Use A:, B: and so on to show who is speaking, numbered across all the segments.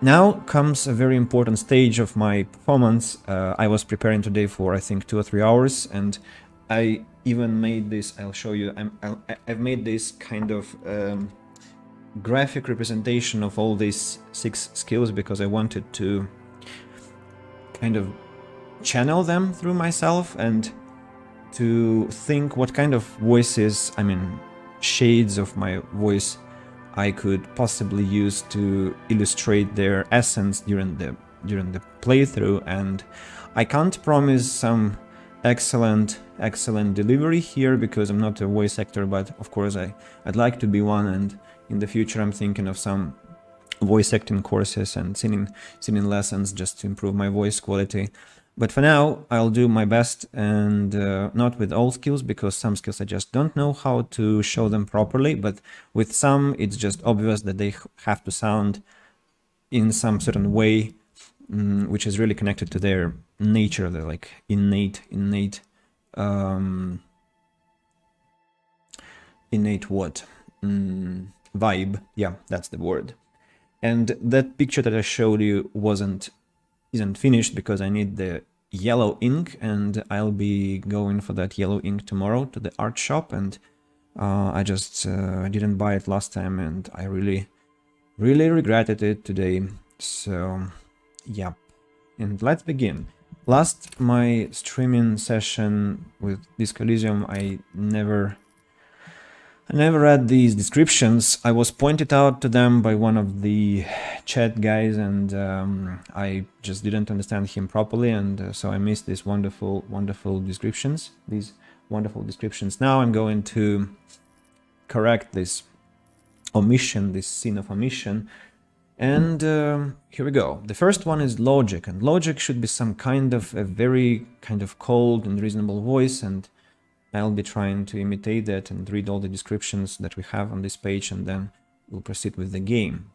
A: Now comes a very important stage of my performance. I was preparing today for I think 2 or 3 hours, and I even made this. I'll show you. I've made this kind of graphic representation of all these 6 skills because I wanted to kind of channel them through myself and to think what kind of voices, I mean shades of my voice, I could possibly use to illustrate their essence during the playthrough. And I can't promise some excellent delivery here because I'm not a voice actor, but of course I'd like to be one, and in the future I'm thinking of some voice acting courses and singing lessons just to improve my voice quality. But for now, I'll do my best, and not with all skills, because some skills I just don't know how to show them properly, but with some it's just obvious that they have to sound in some certain way, which is really connected to their nature, the like innate what? Vibe. Yeah, that's the word. And that picture that I showed you isn't finished because I need the yellow ink, and I'll be going for that yellow ink tomorrow to the art shop, and I just didn't buy it last time, and I really regretted it today. So yeah, and let's begin. Last my streaming session with Disco Elysium, I never read these descriptions. I was pointed out to them by one of the chat guys, and I just didn't understand him properly, and so I missed these wonderful descriptions. Now I'm going to correct this omission, this sin of omission, and here we go. The first one is logic, and logic should be some kind of a very kind of cold and reasonable voice, and I'll be trying to imitate that and read all the descriptions that we have on this page, and then we'll proceed with the game.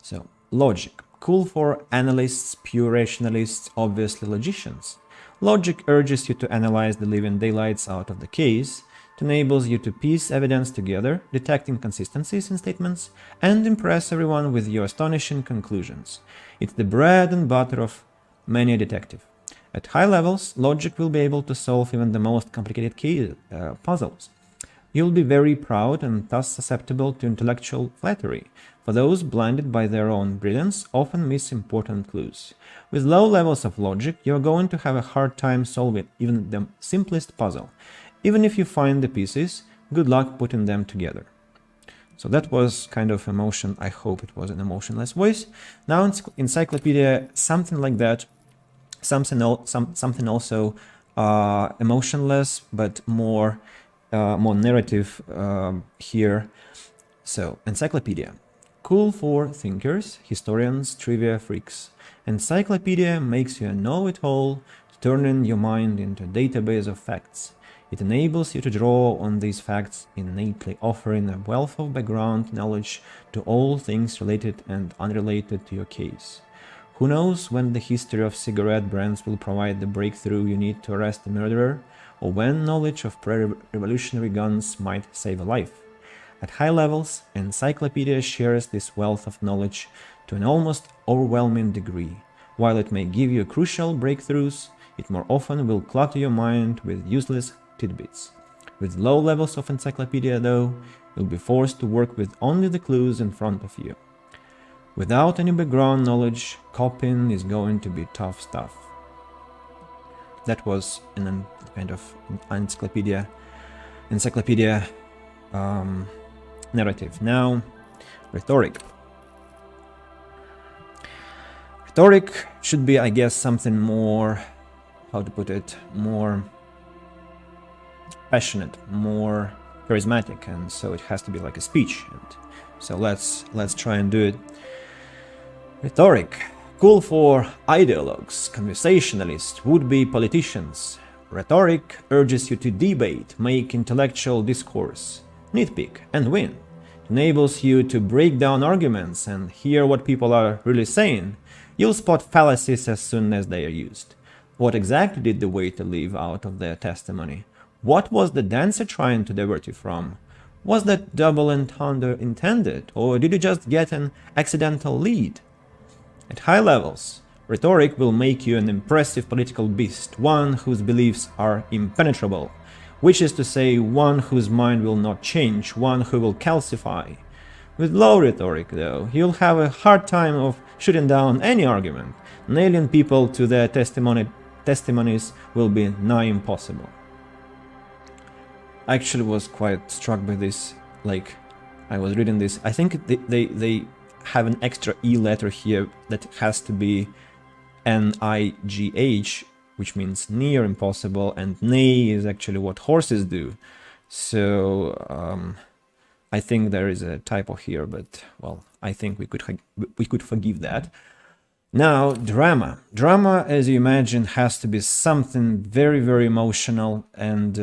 A: So, logic. Cool for analysts, pure rationalists, obviously logicians. Logic urges you to analyze the living daylights out of the case. It enables you to piece evidence together, detect inconsistencies in statements, and impress everyone with your astonishing conclusions. It's the bread and butter of many a detective. At high levels, logic will be able to solve even the most complicated puzzles. You'll be very proud and thus susceptible to intellectual flattery, for those blinded by their own brilliance often miss important clues. With low levels of logic, you're going to have a hard time solving even the simplest puzzle. Even if you find the pieces, good luck putting them together. So that was kind of emotion. I hope it was an emotionless voice. Now encyclopedia, something like that. Something also emotionless, but more narrative here. So, encyclopedia. Cool for thinkers, historians, trivia freaks. Encyclopedia makes you a know-it-all, turning your mind into a database of facts. It enables you to draw on these facts innately, offering a wealth of background knowledge to all things related and unrelated to your case. Who knows when the history of cigarette brands will provide the breakthrough you need to arrest a murderer, or when knowledge of pre-revolutionary guns might save a life. At high levels, encyclopedia shares this wealth of knowledge to an almost overwhelming degree. While it may give you crucial breakthroughs, it more often will clutter your mind with useless tidbits. With low levels of encyclopedia, though, you'll be forced to work with only the clues in front of you. Without any background knowledge, copying is going to be tough stuff. That was in a kind of encyclopedia narrative. Now, rhetoric. Rhetoric should be, I guess, something more, how to put it, more passionate, more charismatic, and so it has to be like a speech. And so let's try and do it. Rhetoric. Cool for ideologues, conversationalists, would-be politicians. Rhetoric urges you to debate, make intellectual discourse, nitpick, and win. It enables you to break down arguments and hear what people are really saying. You'll spot fallacies as soon as they are used. What exactly did the waiter leave out of their testimony? What was the dancer trying to divert you from? Was that double entendre intended, or did you just get an accidental lead? At high levels, rhetoric will make you an impressive political beast, one whose beliefs are impenetrable, which is to say, one whose mind will not change, one who will calcify. With low rhetoric, though, you'll have a hard time of shooting down any argument. Nailing people to their testimonies will be nigh impossible. I actually was quite struck by this, like, I was reading this. I think they have an extra E letter here that has to be N-I-G-H, which means near impossible, and neigh is actually what horses do. So I think there is a typo here, but well, I think we could forgive that. Now, drama. Drama, as you imagine, has to be something very, very emotional and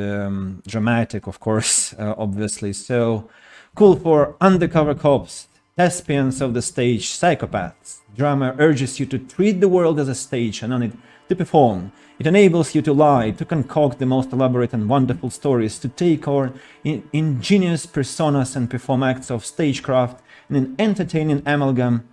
A: dramatic, of course, obviously. So, cool for undercover cops, thespians of the stage, psychopaths. Drama urges you to treat the world as a stage and on it to perform. It enables you to lie, to concoct the most elaborate and wonderful stories, to take on ingenious personas and perform acts of stagecraft in an entertaining amalgam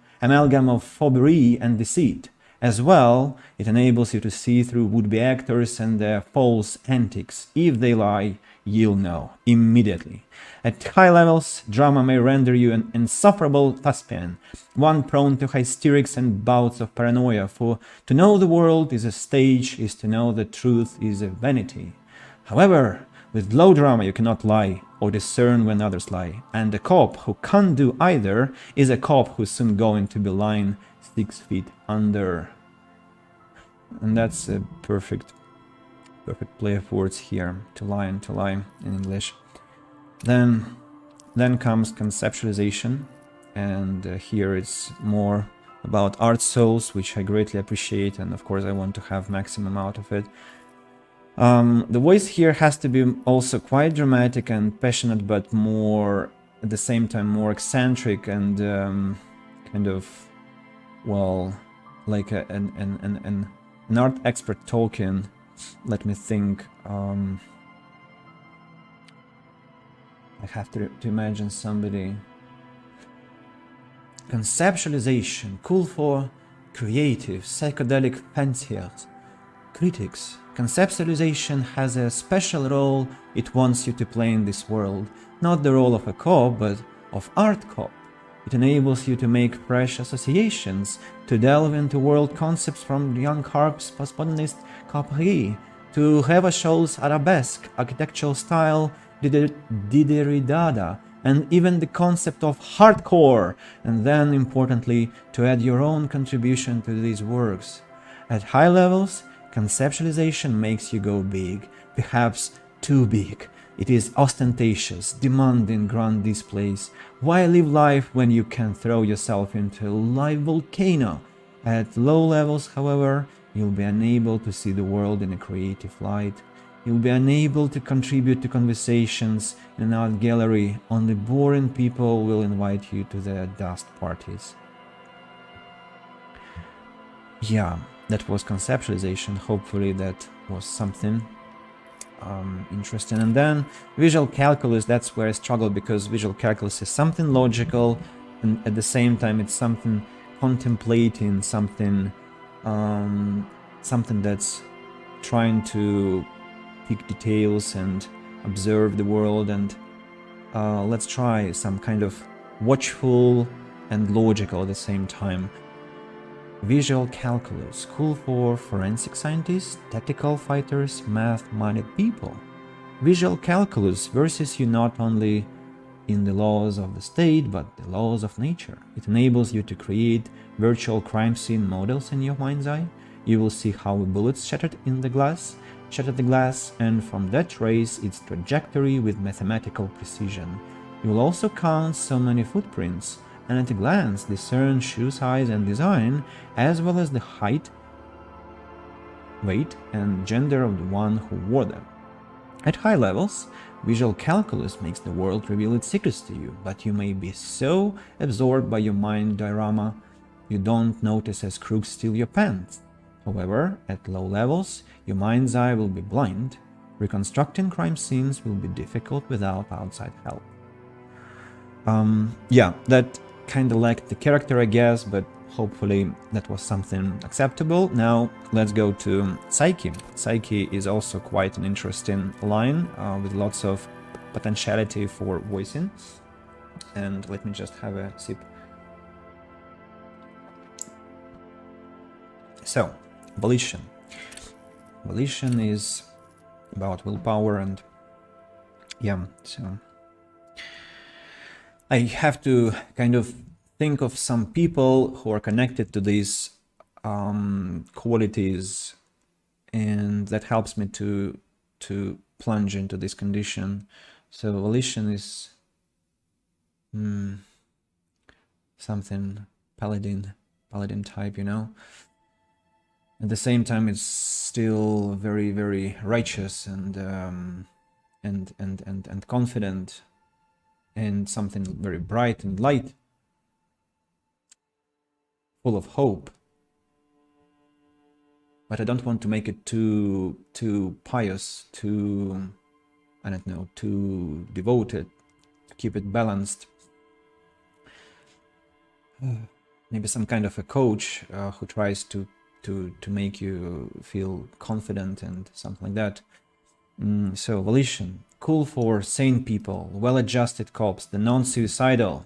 A: of foppery and deceit. As well, it enables you to see through would-be actors and their false antics. If they lie, you'll know immediately. At high levels, drama may render you an insufferable thespian, one prone to hysterics and bouts of paranoia, for to know the world is a stage is to know the truth is a vanity. However, with low drama you cannot lie or discern when others lie, and a cop who can't do either is a cop who's soon going to be lying 6 feet under. And that's a perfect play of words here, to lie in English. Then comes conceptualization, and here it's more about art souls, which I greatly appreciate, and of course I want to have maximum out of it. The voice here has to be also quite dramatic and passionate, but more, at the same time, more eccentric and kind of, well, like an art expert talking. Let me think. I have to imagine somebody. Conceptualization, cool for creative, psychedelic fanciers, critics. Conceptualization has a special role it wants you to play in this world, not the role of a cop, but of art cop. It enables you to make fresh associations, to delve into world concepts from young harp's postmodernist coperie, to Heva Scholl's arabesque architectural style, Dideridada, and even the concept of hardcore, and then, importantly, to add your own contribution to these works. At high levels, conceptualization makes you go big, perhaps too big. It is ostentatious, demanding grand displays. Why live life when you can throw yourself into a live volcano? At low levels, however, you'll be unable to see the world in a creative light. You'll be unable to contribute to conversations in an art gallery. Only boring people will invite you to their dust parties. Yeah, that was conceptualization. Hopefully that was something interesting. And then visual calculus, that's where I struggle, because visual calculus is something logical, and at the same time it's something contemplating, something that's trying to pick details and observe the world, and let's try some kind of watchful and logical at the same time. Visual calculus, cool for forensic scientists, tactical fighters, math-minded people. Visual calculus versus you not only in the laws of the state, but the laws of nature. It enables you to create virtual crime scene models in your mind's eye. You will see how bullets shattered the glass, and from that trace its trajectory with mathematical precision. You will also count so many footprints, and at a glance discern shoe size and design, as well as the height, weight, and gender of the one who wore them. At high levels, visual calculus makes the world reveal its secrets to you, but you may be so absorbed by your mind diorama you don't notice as crooks steal your pants. However, at low levels, your mind's eye will be blind. Reconstructing crime scenes will be difficult without outside help. Yeah, that kind of lacked the character, I guess, but Hopefully that was something acceptable. Now let's go to psyche. Psyche is also quite an interesting line with lots of potentiality for voicing. And let me just have a sip. So, volition. Volition is about willpower, and yeah, so I have to kind of think of some people who are connected to these qualities, and that helps me to plunge into this condition. So volition is something paladin type, you know. At the same time, it's still very, very righteous and confident, and something very bright and light, full of hope. But I don't want to make it too pious, too, I don't know, too devoted, to keep it balanced. Maybe some kind of a coach who tries to make you feel confident and something like that. So volition, cool for sane people, well-adjusted cops, the non-suicidal.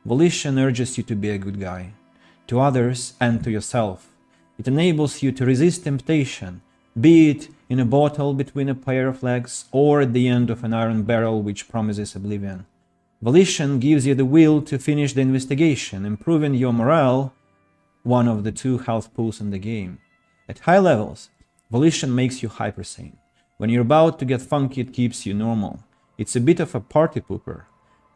A: Volition urges you to be a good guy, to others and to yourself. It enables you to resist temptation, be it in a bottle between a pair of legs or at the end of an iron barrel which promises oblivion. Volition gives you the will to finish the investigation, improving your morale, one of the 2 health pools in the game. At high levels, volition makes you hypersane. When you're about to get funky, it keeps you normal. It's a bit of a party pooper.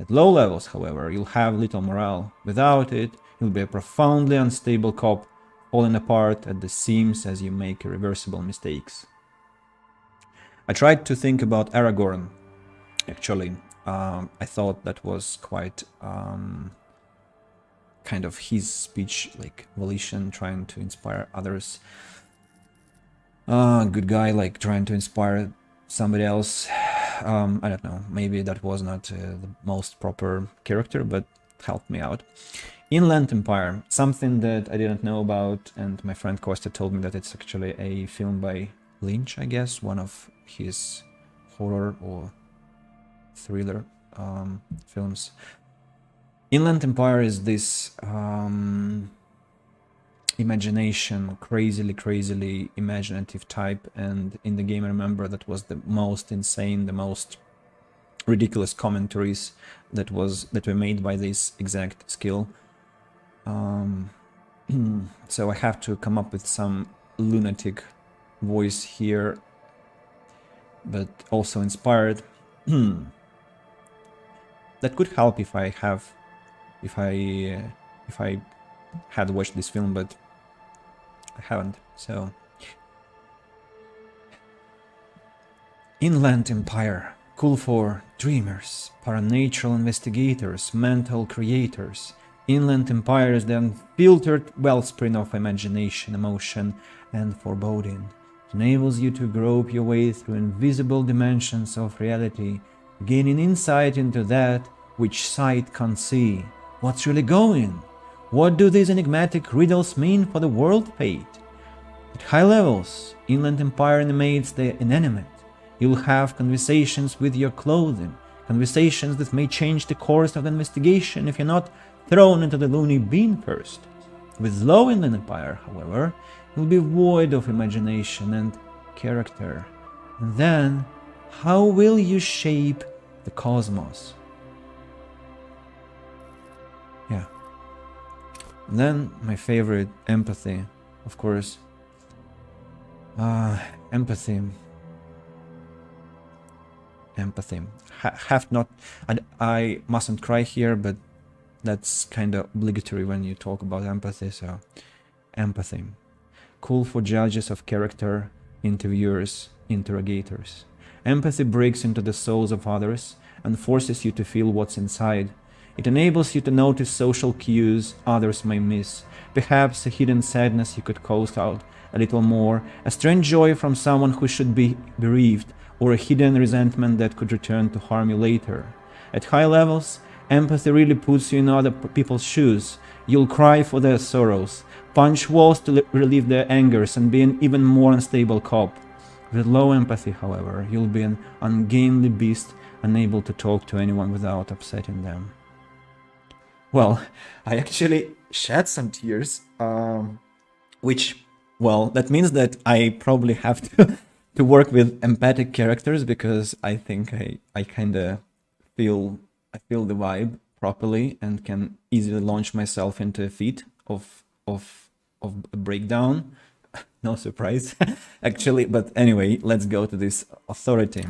A: At low levels, however, you'll have little morale. Without it, you'll be a profoundly unstable cop, falling apart at the seams as you make irreversible mistakes. I tried to think about Aragorn, actually. I thought that was quite kind of his speech, like volition, trying to inspire others. Good guy, like trying to inspire somebody else. I don't know, maybe that was not the most proper character, but helped me out. Inland Empire, something that I didn't know about, and my friend Costa told me that it's actually a film by Lynch, I guess, one of his horror or thriller films. Inland Empire is this imagination, crazily imaginative type, and in the game I remember that was the most insane, the most ridiculous commentaries that were made by this exact skill. So I have to come up with some lunatic voice here, but also inspired. That could help if I had watched this film, but I haven't. So Inland Empire, cool for dreamers, paranatural investigators, mental creators. Inland Empire is the unfiltered wellspring of imagination, emotion, and foreboding. It enables you to grope your way through invisible dimensions of reality, gaining insight into that which sight can't see. What's really going? What do these enigmatic riddles mean for the world fate? At high levels, Inland Empire animates the inanimate. You'll have conversations with your clothing, conversations that may change the course of the investigation if you're not thrown into the loony bin first. With low Inland Empire, however, you'll be void of imagination and character. And then, how will you shape the cosmos? Yeah. And then, my favorite, empathy, of course. Empathy. Have not... I mustn't cry here, but that's kind of obligatory when you talk about empathy, so... Empathy. Cool for judges of character, interviewers, interrogators. Empathy breaks into the souls of others and forces you to feel what's inside. It enables you to notice social cues others may miss, perhaps a hidden sadness you could coast out a little more, a strange joy from someone who should be bereaved, or a hidden resentment that could return to harm you later. At high levels, empathy really puts you in other people's shoes. You'll cry for their sorrows, punch walls to relieve their angers, and be an even more unstable cop. With low empathy, however, you'll be an ungainly beast, unable to talk to anyone without upsetting them. Well, I actually shed some tears, which, well, that means that I probably have to work with empathic characters, because I think I kind of feel the vibe properly and can easily launch myself into a fit of a breakdown. No surprise, actually. But anyway, let's go to this authority.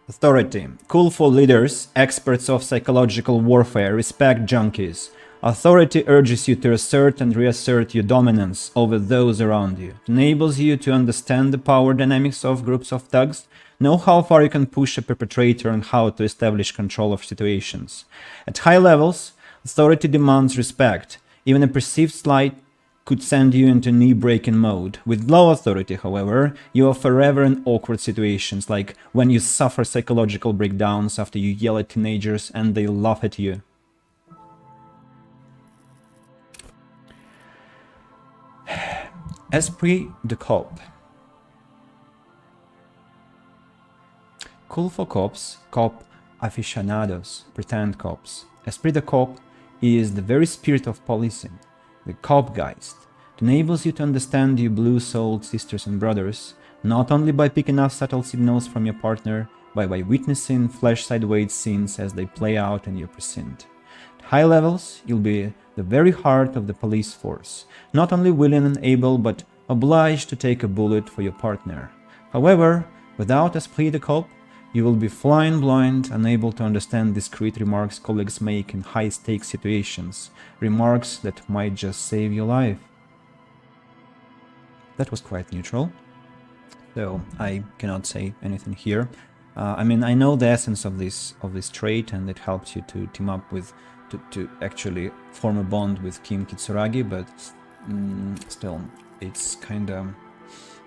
A: Authority. Cool for leaders, experts of psychological warfare, respect junkies. Authority urges you to assert and reassert your dominance over those around you. It enables you to understand the power dynamics of groups of thugs, know how far you can push a perpetrator, and how to establish control of situations. At high levels, authority demands respect. Even a perceived slight could send you into knee-breaking mode. With low authority, however, you are forever in awkward situations, like when you suffer psychological breakdowns after you yell at teenagers and they laugh at you. Esprit de cop. Cool for cops, cop aficionados, pretend cops. Esprit de cop is the very spirit of policing, the copgeist. It enables you to understand your blue-souled sisters and brothers, not only by picking up subtle signals from your partner, but by witnessing flash-sideway scenes as they play out in your precinct. At high levels, you'll be the very heart of the police force, not only willing and able, but obliged to take a bullet for your partner. However, without esprit de cop, you will be flying blind, unable to understand discreet remarks colleagues make in high-stakes situations, remarks that might just save your life. That was quite neutral, so I cannot say anything here. I mean, I know the essence of this trait, and it helps you to team up with, to actually form a bond with Kim Kitsuragi, but still, it's kind of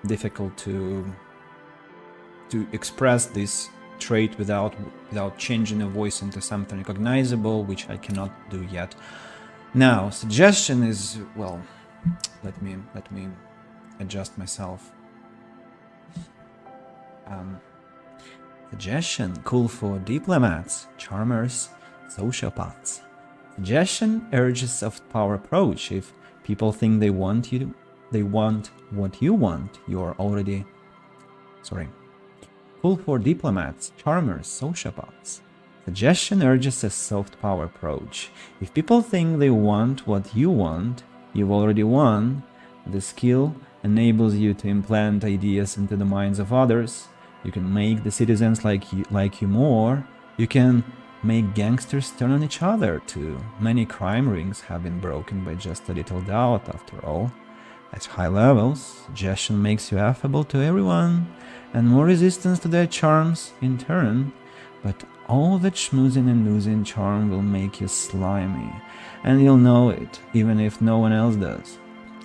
A: difficult to express this trait without changing a voice into something recognizable, which I cannot do yet. Now, suggestion is, well, let me adjust myself. Suggestion, cool for diplomats, charmers, sociopaths. Suggestion urges soft power approach. If people think they want what you want, you're already cool for diplomats, charmers, sociopaths. Suggestion urges a soft power approach. If people think they want what you want, you've already won. The skill enables you to implant ideas into the minds of others. You can make the citizens like you more. You can make gangsters turn on each other too. Many crime rings have been broken by just a little doubt, after all. At high levels, suggestion makes you affable to everyone, and more resistance to their charms in turn, but all that schmoozing and losing charm will make you slimy, and you'll know it, even if no one else does.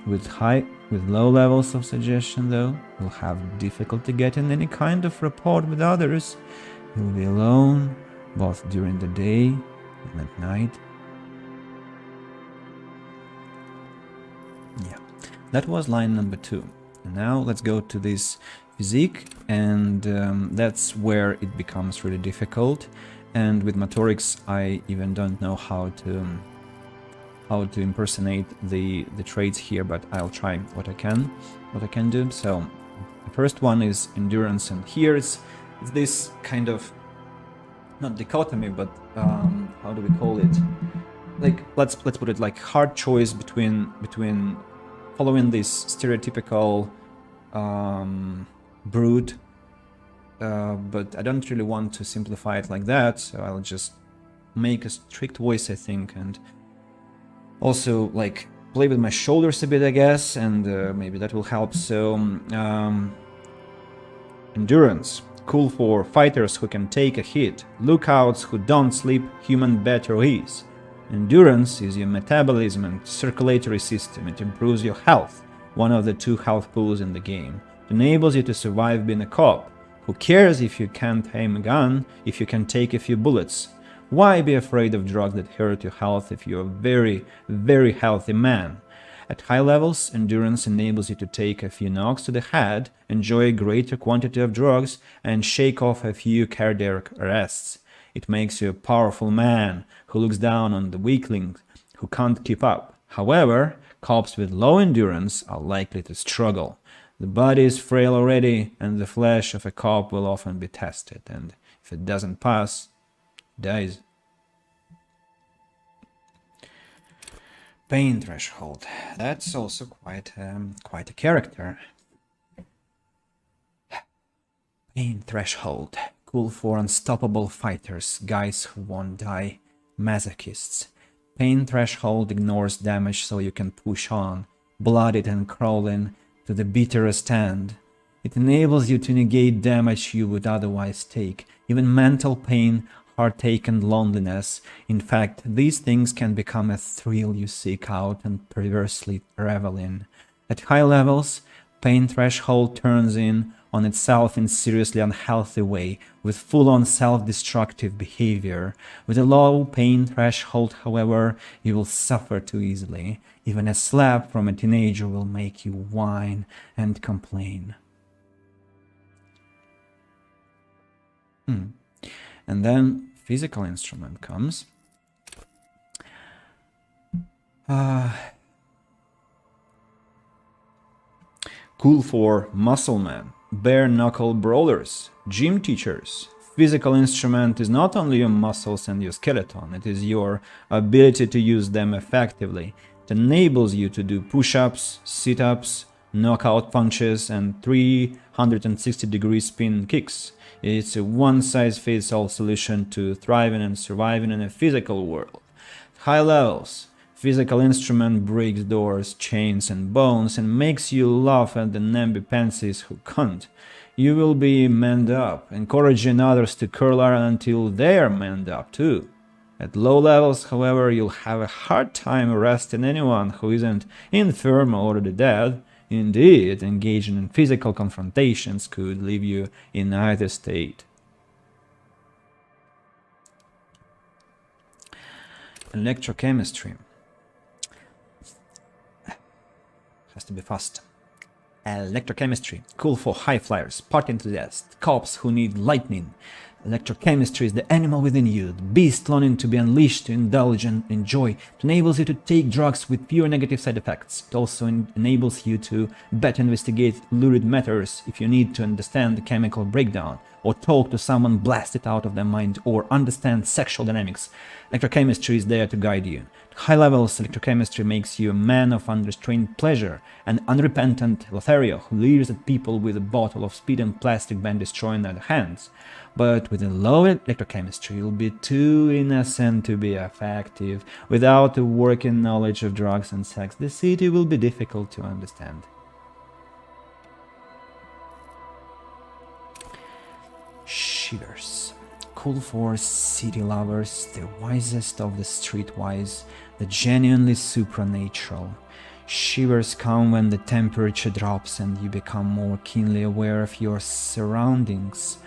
A: With low levels of suggestion, though, you'll have difficulty getting any kind of rapport with others. You'll be alone, both during the day and at night. Yeah, that was line number 2. And now let's go to this physique, and that's where it becomes really difficult. And with motorics, I even don't know how to impersonate the traits here, but I'll try what I can do. So the first one is endurance, and here it's this kind of, not dichotomy, but how do we call it? Like, let's put it like hard choice between following this stereotypical brute, but I don't really want to simplify it like that, so I'll just make a strict voice, I think, and also like play with my shoulders a bit, I guess, and maybe that will help. So endurance, cool for fighters who can take a hit, lookouts who don't sleep, human better ease. Endurance is your metabolism and circulatory system. It improves your health, one of the 2 health pools in the game. It enables you to survive being a cop. Who cares if you can't aim a gun, if you can take a few bullets? Why be afraid of drugs that hurt your health if you're a very, very healthy man? At high levels, endurance enables you to take a few knocks to the head, enjoy a greater quantity of drugs, and shake off a few cardiac arrests. It makes you a powerful man who looks down on the weaklings who can't keep up. However, cops with low endurance are likely to struggle. The body is frail already, and the flesh of a cop will often be tested, and if it doesn't pass, it dies. Pain threshold. That's also quite a character. Pain threshold. Cool for unstoppable fighters, guys who won't die, masochists. Pain threshold ignores damage so you can push on, bloodied and crawling, to the bitterest end. It enables you to negate damage you would otherwise take, even mental pain, heartache and loneliness. In fact, these things can become a thrill you seek out and perversely revel in. At high levels, pain threshold turns in on itself in seriously unhealthy way, with full-on self-destructive behavior. With a low pain threshold, however, you will suffer too easily. Even a slap from a teenager will make you whine and complain. And then physical instrument comes. Cool for muscle men, bare knuckle brawlers, gym teachers. Physical instrument is not only your muscles and your skeleton, it is your ability to use them effectively. It enables you to do push-ups, sit-ups, knockout punches, and 360-degree spin kicks. It's a one-size-fits-all solution to thriving and surviving in a physical world. At high levels, physical instrument breaks doors, chains, and bones and makes you laugh at the namby-pansies who can't. You will be manned up, encouraging others to curl around until they're manned up too. At low levels, however, you'll have a hard time arresting anyone who isn't infirm or already dead. Indeed, engaging in physical confrontations could leave you in either state. Electrochemistry. Has to be fast. Electrochemistry. Cool for high flyers, party enthusiasts, cops who need lightning. Electrochemistry is the animal within you, the beast longing to be unleashed, to indulge and enjoy. It enables you to take drugs with fewer negative side effects. It also enables you to better investigate lurid matters if you need to understand the chemical breakdown, or talk to someone blasted out of their mind, or understand sexual dynamics. Electrochemistry is there to guide you. At high levels, electrochemistry makes you a man of unrestrained pleasure, an unrepentant Lothario who leers at people with a bottle of speed and plastic band destroying their hands. But with a low electrochemistry, you'll be too innocent to be effective. Without a working knowledge of drugs and sex, the city will be difficult to understand. Shivers. Cool for city lovers, the wisest of the streetwise, the genuinely supernatural. Shivers come when the temperature drops and you become more keenly aware of your surroundings.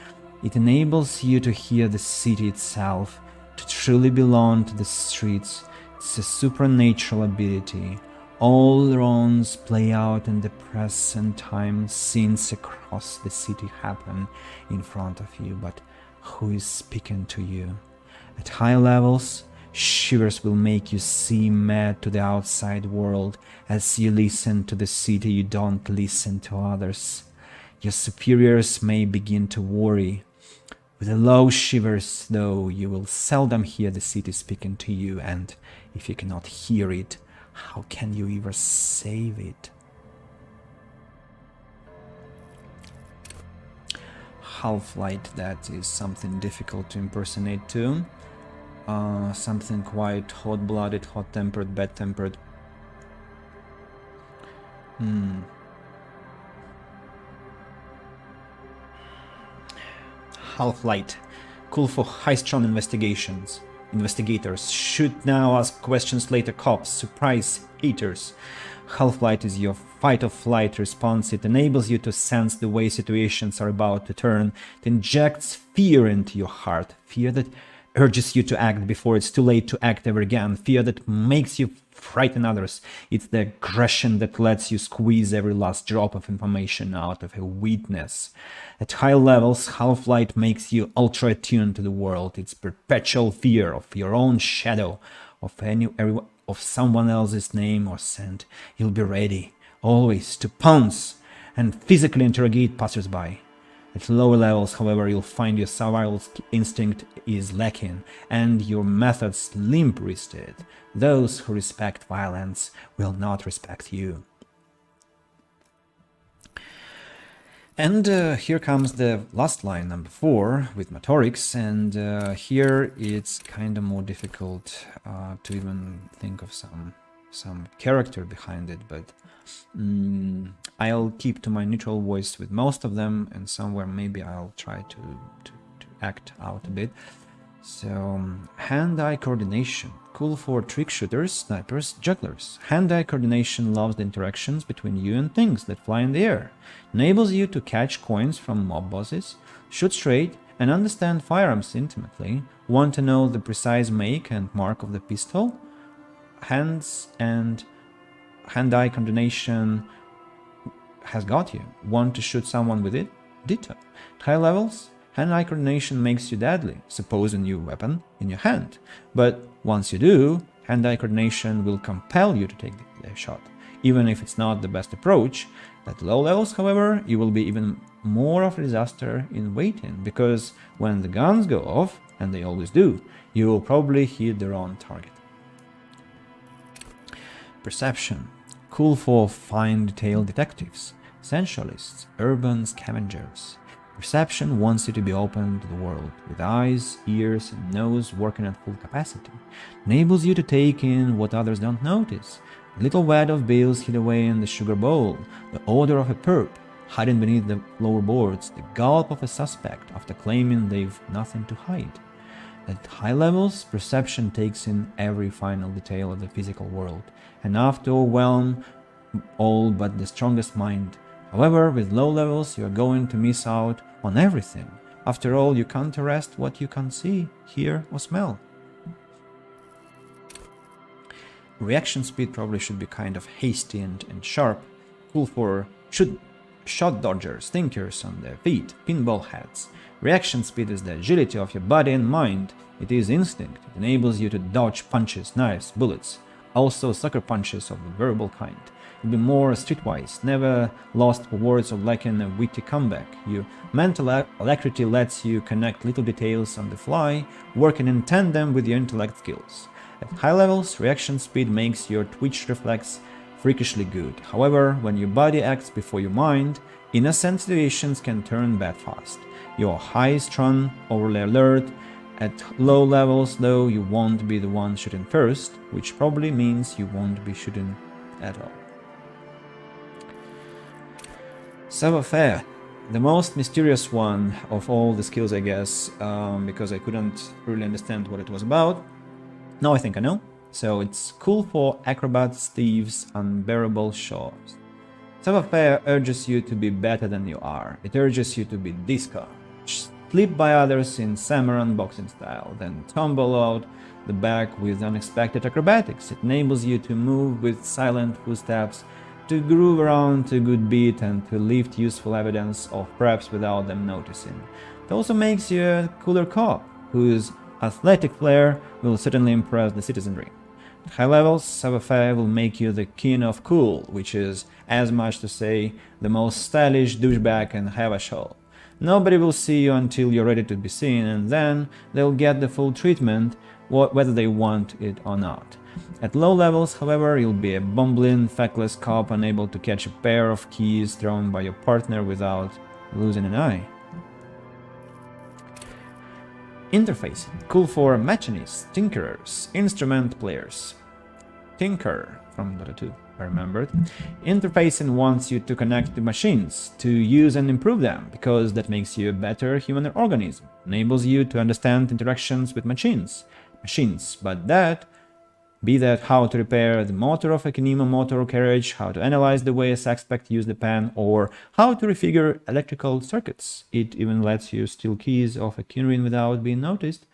A: It enables you to hear the city itself, to truly belong to the streets. It's a supernatural ability. All wrongs play out in the present time. Scenes across the city happen in front of you, but who is speaking to you? At high levels, shivers will make you seem mad to the outside world. As you listen to the city, you don't listen to others. Your superiors may begin to worry. With the low shivers, though, you will seldom hear the city speaking to you, and if you cannot hear it, how can you ever save it? Half-light, that is something difficult to impersonate too. Something quite hot-blooded, hot-tempered, bad-tempered. Half-light. Cool for high-strung investigations. Investigators shoot now, ask questions later. Cops surprise haters. Half-light is your fight-or-flight response. It enables you to sense the way situations are about to turn. It injects fear into your heart. Fear that urges you to act before it's too late to act ever again, fear that makes you frighten others. It's the aggression that lets you squeeze every last drop of information out of a weakness. At high levels, half-light makes you ultra-attuned to the world. It's perpetual fear of your own shadow, of someone else's name or scent. You'll be ready, always, to pounce and physically interrogate passersby. At lower levels, however, you'll find your survival instinct is lacking and your methods limp-wristed. Those who respect violence will not respect you. And here comes the last line, number 4, with motorics, and here it's kind of more difficult to even think of some character behind it, but I'll keep to my neutral voice with most of them, and somewhere maybe I'll try to act out a bit. So, hand-eye coordination, cool for trick shooters, snipers, jugglers. Hand-eye coordination loves the interactions between you and things that fly in the air, enables you to catch coins from mob bosses, shoot straight, and understand firearms intimately. Want to know the precise make and mark of the pistol? Hand-eye coordination has got you. Want to shoot someone with it? Ditto. At high levels, hand-eye coordination makes you deadly. Suppose a new weapon in your hand. But once you do, hand-eye coordination will compel you to take the shot, even if it's not the best approach. At low levels, however, you will be even more of a disaster in waiting, because when the guns go off, and they always do, you will probably hit the wrong target. Perception. Cool for fine detail detectives, sensualists, urban scavengers. Perception wants you to be open to the world, with eyes, ears, and nose working at full capacity. Enables you to take in what others don't notice. A little wad of bills hid away in the sugar bowl, the odor of a perp hiding beneath the floorboards, the gulp of a suspect after claiming they've nothing to hide. At high levels, perception takes in every final detail of the physical world, enough to overwhelm all but the strongest mind. However, with low levels, you are going to miss out on everything. After all, you can't arrest what you can't see, hear, or smell. Reaction speed probably should be kind of hasty and sharp. Cool for shot dodgers, thinkers on their feet, pinball heads. Reaction speed is the agility of your body and mind. It is instinct. It enables you to dodge punches, knives, bullets. Also sucker punches of the verbal kind. You'll be more streetwise, never lost for words or lacking a witty comeback. Your mental alacrity lets you connect little details on the fly, working in tandem with your intellect skills. At high levels, reaction speed makes your twitch reflex freakishly good. However, when your body acts before your mind, innocent situations can turn bad fast. You're high-strung, overly alert. At low levels, though, you won't be the one shooting first, which probably means you won't be shooting at all. Savoir-faire, the most mysterious one of all the skills, I guess, because I couldn't really understand what it was about. Now I think I know. So it's cool for acrobats, thieves, unbearable shows. Savoir-faire urges you to be better than you are. It urges you to be disco, slip by others in samurai boxing style, then tumble out the back with unexpected acrobatics. It enables you to move with silent footsteps, to groove around to a good beat, and to lift useful evidence of preps without them noticing. It also makes you a cooler cop, whose athletic flair will certainly impress the citizenry. At high levels, savoir-faire will make you the king of cool, which is as much to say the most stylish douchebag can have a show. Nobody will see you until you're ready to be seen, and then they'll get the full treatment, whether they want it or not. At low levels, however, you'll be a bumbling, feckless cop unable to catch a pair of keys thrown by your partner without losing an eye. Interface, cool for machinists, tinkerers, instrument players. Tinker from Dota 2, I remembered. Interfacing wants you to connect to machines, to use and improve them, because that makes you a better human organism, enables you to understand interactions with machines, but be that how to repair the motor of a Kinema motor carriage, how to analyze the way a suspect used the pen, or how to refigure electrical circuits. It even lets you steal keys off a keyring without being noticed.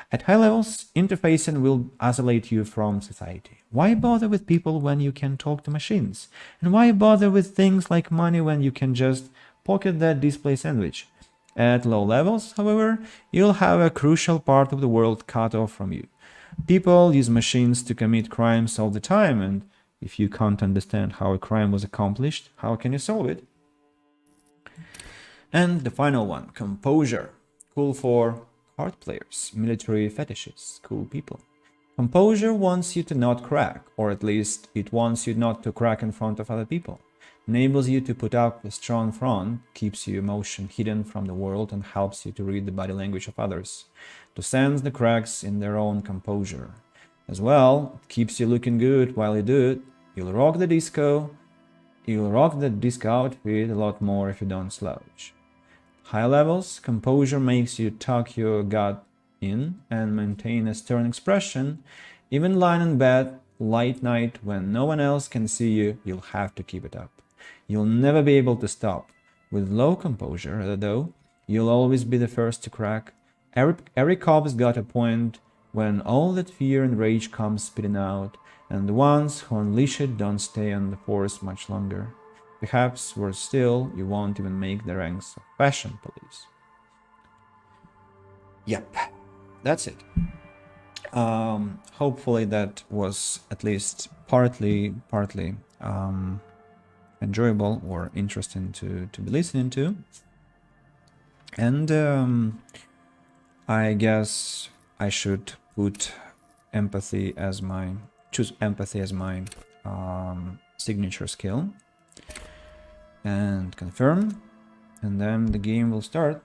A: At high levels, interfacing will isolate you from society. Why bother with people when you can talk to machines? And why bother with things like money when you can just pocket that display sandwich? At low levels, however, you'll have a crucial part of the world cut off from you. People use machines to commit crimes all the time, and if you can't understand how a crime was accomplished, how can you solve it? And the final one, composure. Cool for card players, military fetishes, cool people. Composure wants you to not crack, or at least it wants you not to crack in front of other people. Enables you to put up a strong front, keeps your emotion hidden from the world, and helps you to read the body language of others, to sense the cracks in their own composure. As well, it keeps you looking good while you do it. You'll rock the disco outfit a lot more if you don't slouch. High levels, composure makes you tuck your gut in and maintain a stern expression. Even lying in bed, late night, when no one else can see you, you'll have to keep it up. You'll never be able to stop. With low composure, though, you'll always be the first to crack. Every cop's got a point when all that fear and rage comes spitting out, and the ones who unleash it don't stay on the force much longer. Perhaps, worse still, you won't even make the ranks of fashion police. Yep, that's it. Hopefully that was at least partly enjoyable or interesting to be listening to. And I guess I should choose empathy as my signature skill. And confirm, and then the game will start.